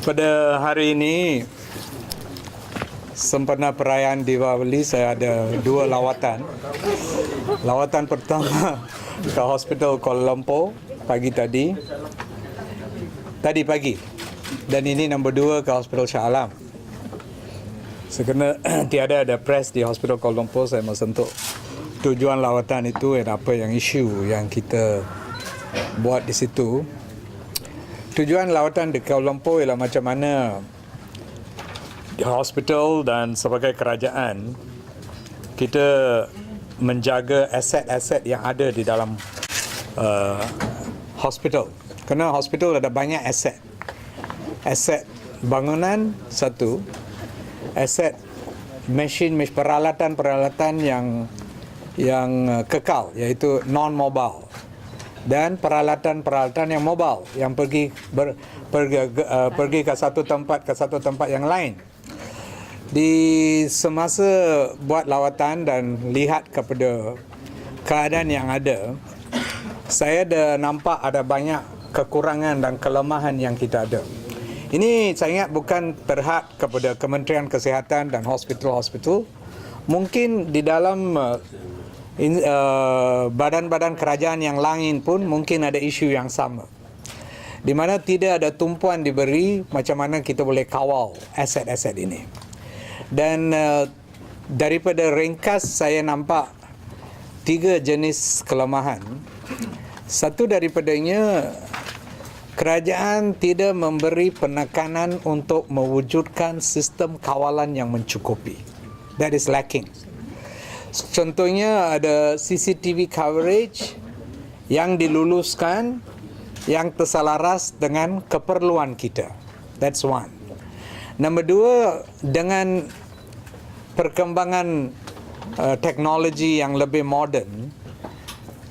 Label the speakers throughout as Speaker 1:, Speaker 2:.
Speaker 1: Pada hari ini sempena perayaan Diwali, saya ada dua lawatan. Lawatan pertama ke Hospital Kuala Lumpur pagi tadi pagi, dan ini nombor dua ke Hospital Shah Alam. Sekena tiada ada press di Hospital Kuala Lumpur, saya mau sentuh tujuan lawatan itu dan apa yang isu yang kita buat di situ. Tujuan lawatan di Kuala Lumpur ialah macam mana di hospital dan sebagai kerajaan kita menjaga aset-aset yang ada di dalam hospital. Kerana hospital ada banyak aset. Aset bangunan satu, aset peralatan yang kekal, iaitu non-mobile, dan peralatan yang mobile yang pergi ke satu tempat yang lain. Di semasa buat lawatan dan lihat kepada keadaan yang ada, saya ada nampak ada banyak kekurangan dan kelemahan yang kita ada. Ini saya ingat bukan terhad kepada Kementerian Kesihatan dan hospital-hospital. Mungkin di dalam badan-badan kerajaan yang lain pun mungkin ada isu yang sama, di mana tidak ada tumpuan diberi macam mana kita boleh kawal aset-aset ini. Dan daripada ringkas saya nampak tiga jenis kelemahan. Satu daripadanya, kerajaan tidak memberi penekanan untuk mewujudkan sistem kawalan yang mencukupi. That is lacking. Contohnya ada CCTV coverage yang diluluskan yang terselaras dengan keperluan kita. That's one. Nombor dua, dengan perkembangan teknologi yang lebih moden,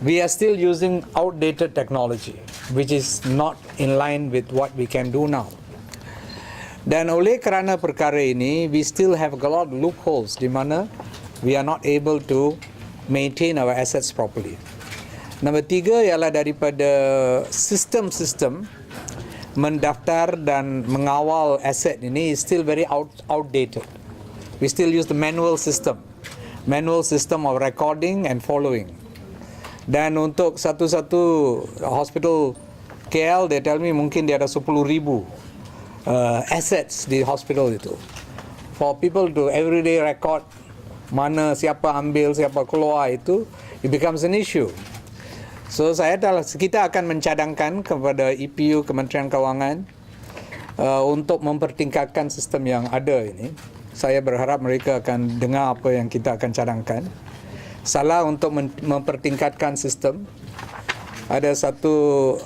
Speaker 1: we are still using outdated technology, which is not in line with what we can do now. Dan oleh kerana perkara ini, we still have a lot of loopholes di mana we are not able to maintain our assets properly. Nombor tiga ialah daripada sistem-sistem mendaftar dan mengawal aset ini is still very outdated. We still use the manual system of recording and following. Dan untuk satu-satu hospital KL, they tell me mungkin dia ada 10,000 assets di hospital itu. For people to everyday record mana siapa ambil, siapa keluar, itu it becomes an issue. So kita akan mencadangkan kepada EPU, Kementerian Kewangan, untuk mempertingkatkan sistem yang ada ini. Saya berharap mereka akan dengar apa yang kita akan cadangkan. Salah untuk mempertingkatkan sistem. Ada satu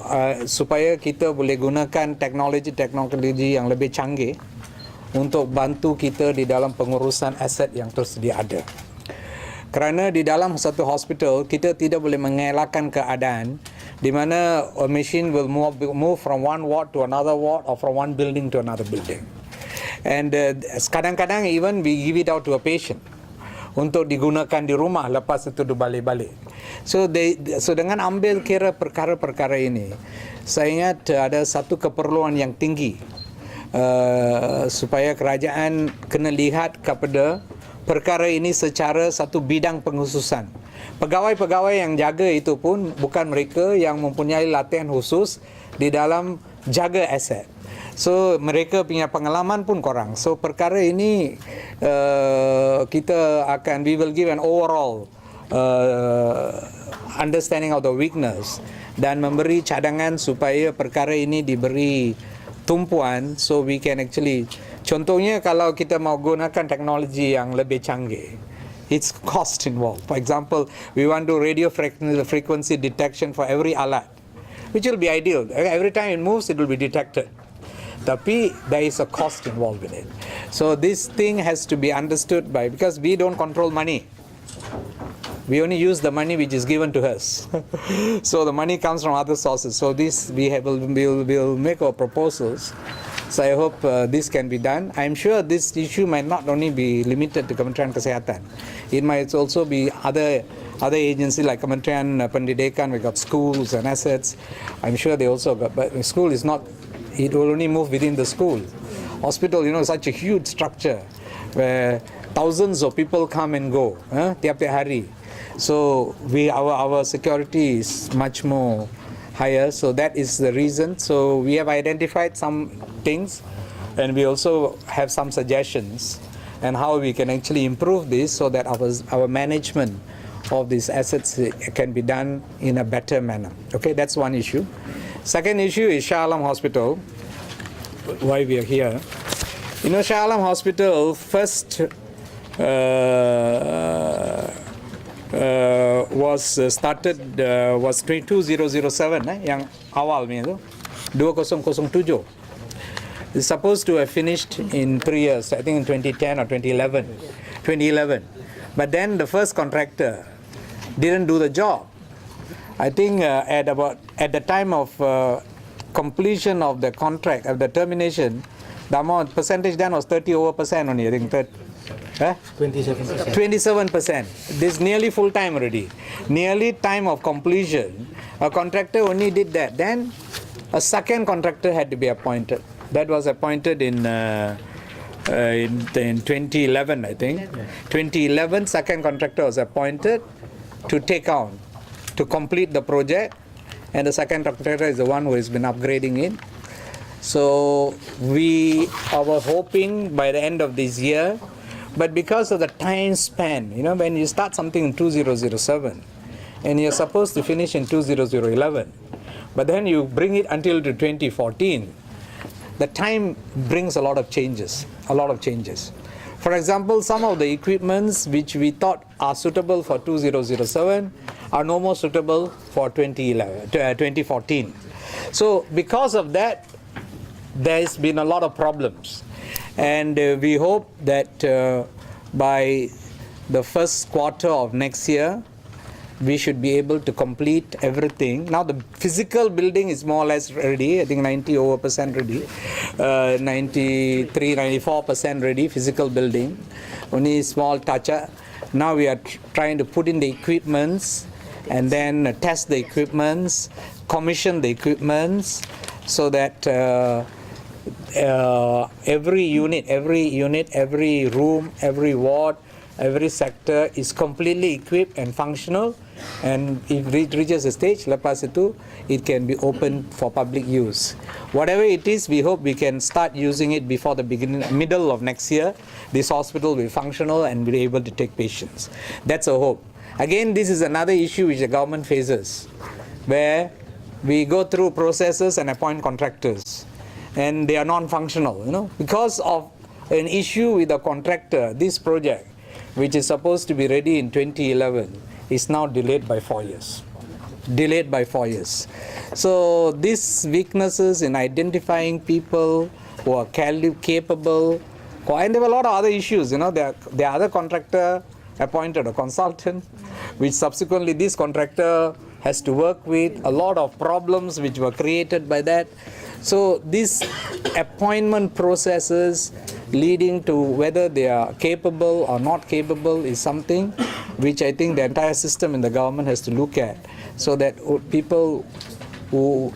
Speaker 1: supaya kita boleh gunakan teknologi yang lebih canggih untuk bantu kita di dalam pengurusan aset yang tersedia ada. Kerana di dalam satu hospital, kita tidak boleh mengelakkan keadaan di mana a machine will move from one ward to another ward or from one building to another building. And kadang-kadang even we give it out to a patient untuk digunakan di rumah, lepas itu balik-balik. So dengan ambil kira perkara-perkara ini, saya ingat ada satu keperluan yang tinggi supaya kerajaan kena lihat kepada perkara ini secara satu bidang penghususan. Pegawai-pegawai yang jaga itu pun bukan mereka yang mempunyai latihan khusus di dalam jaga aset. So mereka punya pengalaman pun kurang. So perkara ini we will give an overall understanding of the weakness dan memberi cadangan supaya perkara ini diberi tumpuan, so we can actually, contohnya kalau kita mau gunakan teknologi yang lebih canggih, it's cost involved. For example, we want to radio frequency detection for every alat, which will be ideal. Every time it moves, it will be detected. Tapi there is a cost involved in it. So this thing has to be understood because we don't control money. We only use the money which is given to us. So the money comes from other sources. So this we'll make our proposals. So I hope this can be done. I'm sure this issue might not only be limited to Kementerian Kesihatan. It might also be other agencies like Kementerian Pendidikan. We got schools and assets. I'm sure they also got, but school is not it will only move within the school. Hospital, is such a huge structure where thousands of people come and go, tiap-tiap hari. So our security is much more higher. So that is the reason. So we have identified some things, and we also have some suggestions and how we can actually improve this so that our management of these assets can be done in a better manner. Okay, that's one issue. Second issue is Shah Alam Hospital. Why we are here? Shah Alam Hospital first was started was 2007 yang awal ni tu 2007. It's supposed to have finished in 3 years, I think in 2010 or 2011. But then the first contractor didn't do the job. I think at the time of completion of the contract, of the termination, the amount percentage then was 30% only, I think 27%. This nearly full time already. Nearly time of completion. A contractor only did that. Then a second contractor had to be appointed. That was appointed in 2011, I think. 2011, second contractor was appointed to take on, to complete the project. And the second contractor is the one who has been upgrading it. So we are hoping by the end of this year, but because of the time span, when you start something in 2007 and you're supposed to finish in 2011, but then you bring it until to 2014, the time brings a lot of changes. For example, some of the equipments which we thought are suitable for 2007 are no more suitable for 2014. So because of that, there's been a lot of problems. And we hope that by the first quarter of next year, we should be able to complete everything. Now the physical building is more or less ready. I think 90% ready, 94% ready, physical building. Only small touch-up. Now we are trying to put in the equipments and then test the equipments, commission the equipments, so that every unit, every room, every ward, every sector is completely equipped and functional, and if it reaches a stage, lepas itu, it can be open for public use. Whatever it is, we hope we can start using it before the middle of next year. This hospital will be functional and be able to take patients. That's a hope. Again, this is another issue which the government faces, where we go through processes and appoint contractors, and they are non-functional, because of an issue with the contractor. This project, which is supposed to be ready in 2011, is now delayed by 4 years. So these weaknesses in identifying people who are capable, and there were a lot of other issues. The other contractor appointed a consultant, which subsequently this contractor has to work with. A lot of problems which were created by that. So these appointment processes leading to whether they are capable or not capable is something which I think the entire system in the government has to look at, so that people who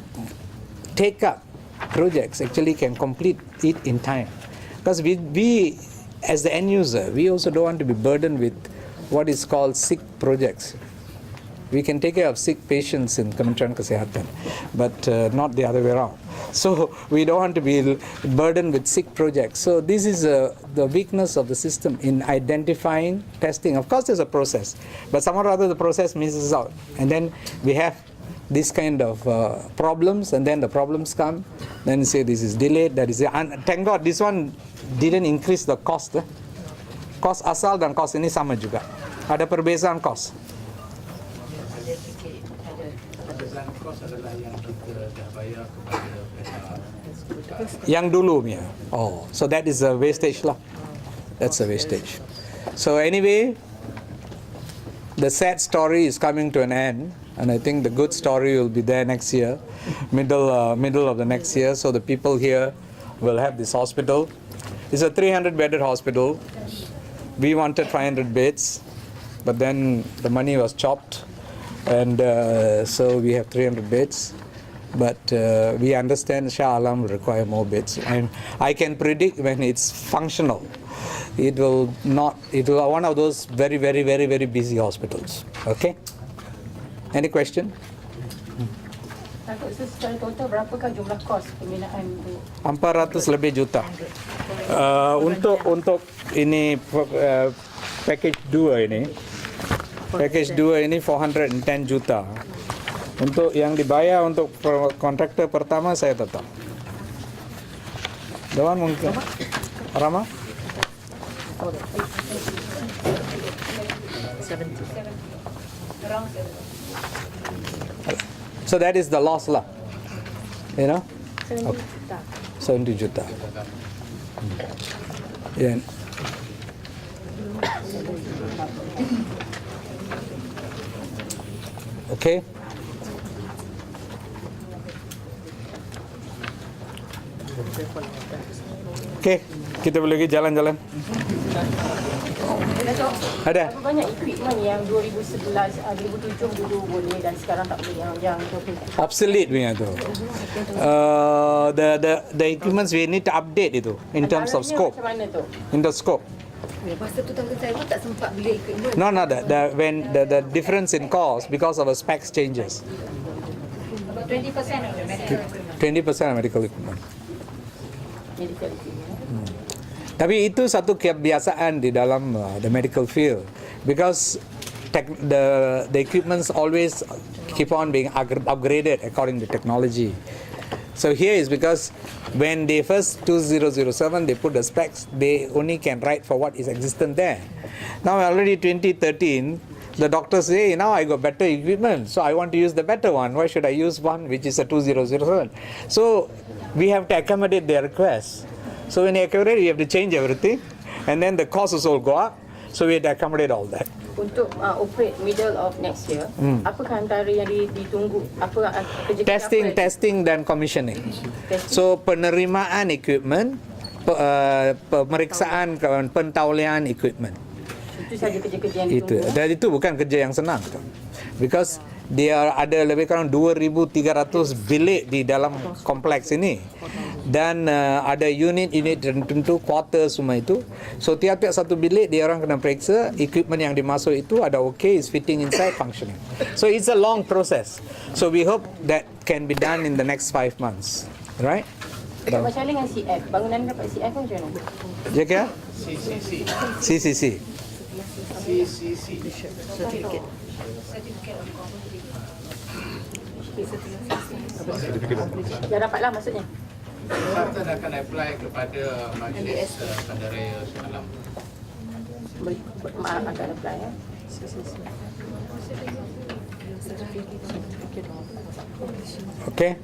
Speaker 1: take up projects actually can complete it in time. Because we as the end user, we also don't want to be burdened with what is called sick projects. We can take care of sick patients in Kementerian Kesehatan, but not the other way around. So we don't want to be burdened with sick projects. So this is the weakness of the system in identifying, testing. Of course there's a process, but somehow or other the process misses out. And then we have this kind of problems, and then the problems come, then you say this is delayed, that is, and thank God this one didn't increase the cost. Cost asal dan cost ini sama juga. Ada perbezaan cost. Yang dulu punya. Oh, so that is a wastage lah. That's a wastage. So anyway, the sad story is coming to an end, and I think the good story will be there next year, middle of the next year. So the people here will have this hospital. It's a 300-bedded hospital. We wanted 500 beds, but then the money was chopped, and so we have 300 beds. but we understand Shah Alam will require more beds. And I can predict when it's functional, it will be one of those very, very, very, very busy hospitals. Okay? Any question?
Speaker 2: Secara total berapakah jumlah kos pembinaan itu?
Speaker 1: 400 lebih juta. Untuk ini package 2 ini. Package 2 ini 410 juta. Untuk yang dibayar untuk kontraktor pertama saya tetap. Dewan mungkin. Rama?
Speaker 2: 70.
Speaker 1: So that is the loss lah. You know?
Speaker 2: 70 juta.
Speaker 1: 70 juta. Yeah. Okay. Okay, kita boleh pergi jalan-jalan. Ada.
Speaker 2: Berapa banyak equipment yang 2011, 2007 dulu boleh dan sekarang tak boleh yang
Speaker 1: Obsolete punya tu. The equipments we need to update itu in terms of scope.
Speaker 2: Macam mana tu?
Speaker 1: In the scope.
Speaker 3: Masa tu tahun saya pun tak sempat beli equipment.
Speaker 1: No, when the difference in cost because of the specs changes.
Speaker 2: 20% of the medical equipment.
Speaker 1: 20% of medical equipment.
Speaker 2: Medical equipment.
Speaker 1: Tapi itu satu kebiasaan di dalam the medical field because the equipments always keep on being upgraded according to technology. So here is because when they first 2007 they put the specs, they only can write for what is existent there. Now already 2013 the doctors say now I got better equipment, so I want to use the better one. Why should I use one which is a 2007? So we have to accommodate their requests. So when you accommodate, you have to change everything, and then the costs also go up. So we have to accommodate all that.
Speaker 2: Untuk operate middle of next year, apakah antara yang ditunggu? Apa kerja
Speaker 1: Testing dan commissioning. So penerimaan equipment, pemeriksaan pentaulian equipment.
Speaker 2: Itu saja kerja-kerja yang
Speaker 1: Itu.
Speaker 2: ditunggu.
Speaker 1: Dan itu bukan kerja yang senang. Because dia ada lebih kurang 2,300 bilik di dalam kompleks ini. Dan ada unit-unit tertentu, quarter semua itu. So tiap-tiap satu bilik dia orang kena periksa equipment yang dimasuk itu ada okay, is fitting inside, functioning. So it's a long process. So we hope that can be done in the next 5 months. Right?
Speaker 2: Macam mana dengan CF? Bangunan dapat CF macam mana?
Speaker 1: Jaga? CCC.
Speaker 3: Certificate.
Speaker 2: Dah dapatlah maksudnya.
Speaker 4: Sartan akan apply kepada Majlis Bandaraya Shah Alam.
Speaker 2: Akan apply ya.
Speaker 1: Okay.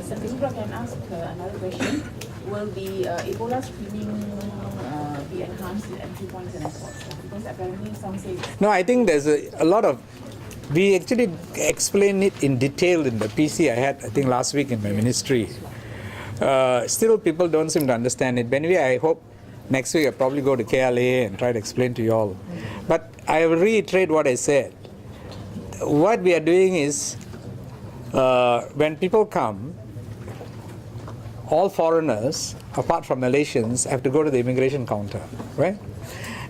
Speaker 2: Sebelum can ask another question. Will the Ebola screening be enhanced with entry points and airports? Because apparently some say
Speaker 1: No, I think there's a lot of. We actually explained it in detail in the PC I had, I think, last week in my ministry. Still, people don't seem to understand it. Anyway, I hope next week I'll probably go to KLA and try to explain to you all. But I will reiterate what I said. What we are doing is, when people come, all foreigners, apart from Malaysians, have to go to the immigration counter, right?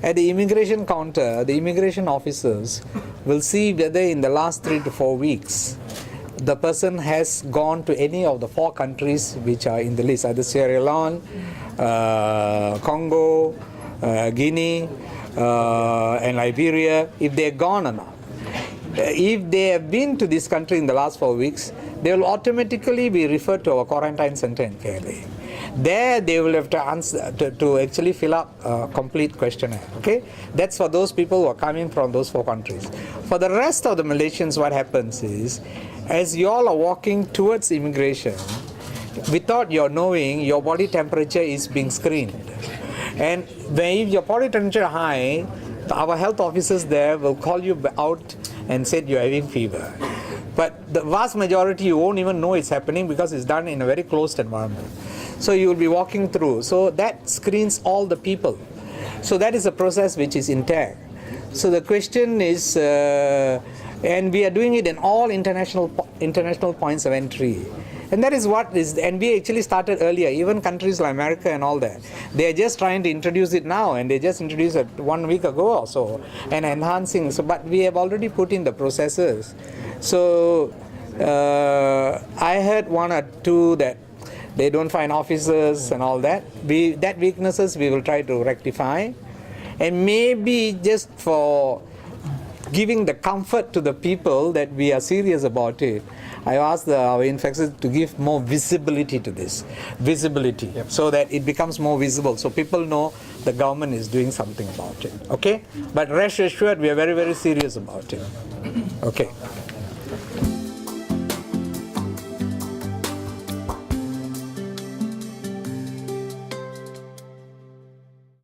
Speaker 1: At the immigration counter, the immigration officers will see whether in the last 3 to 4 weeks, the person has gone to any of the 4 countries which are in the list, either Sierra Leone, Congo, Guinea, and Liberia, if they're gone or not. If they have been to this country in the last 4 weeks, they will automatically be referred to our quarantine center in KLA. There they will have to answer to actually fill up a complete questionnaire. Okay, that's for those people who are coming from those 4 countries. For the rest of the Malaysians, what happens is, as you all are walking towards immigration, without your knowing, your body temperature is being screened, and when your body temperature high, our health officers there will call you out and said you're having fever. But the vast majority you won't even know it's happening because it's done in a very closed environment. So you will be walking through. So that screens all the people. So that is a process which is intact. So the question is, and we are doing it in all international points of entry. And that is what is, and we actually started earlier, even countries like America and all that. They are just trying to introduce it now, and they just introduced it 1 week ago or so, and enhancing. So, but we have already put in the processes. So, I heard 1 or 2 that they don't find officers and all that. That weaknesses we will try to rectify, and maybe just for giving the comfort to the people that we are serious about it, I asked our infectious to give more visibility to this, so that it becomes more visible, so people know the government is doing something about it. Okay, but rest assured, we are very, very serious about it. Okay.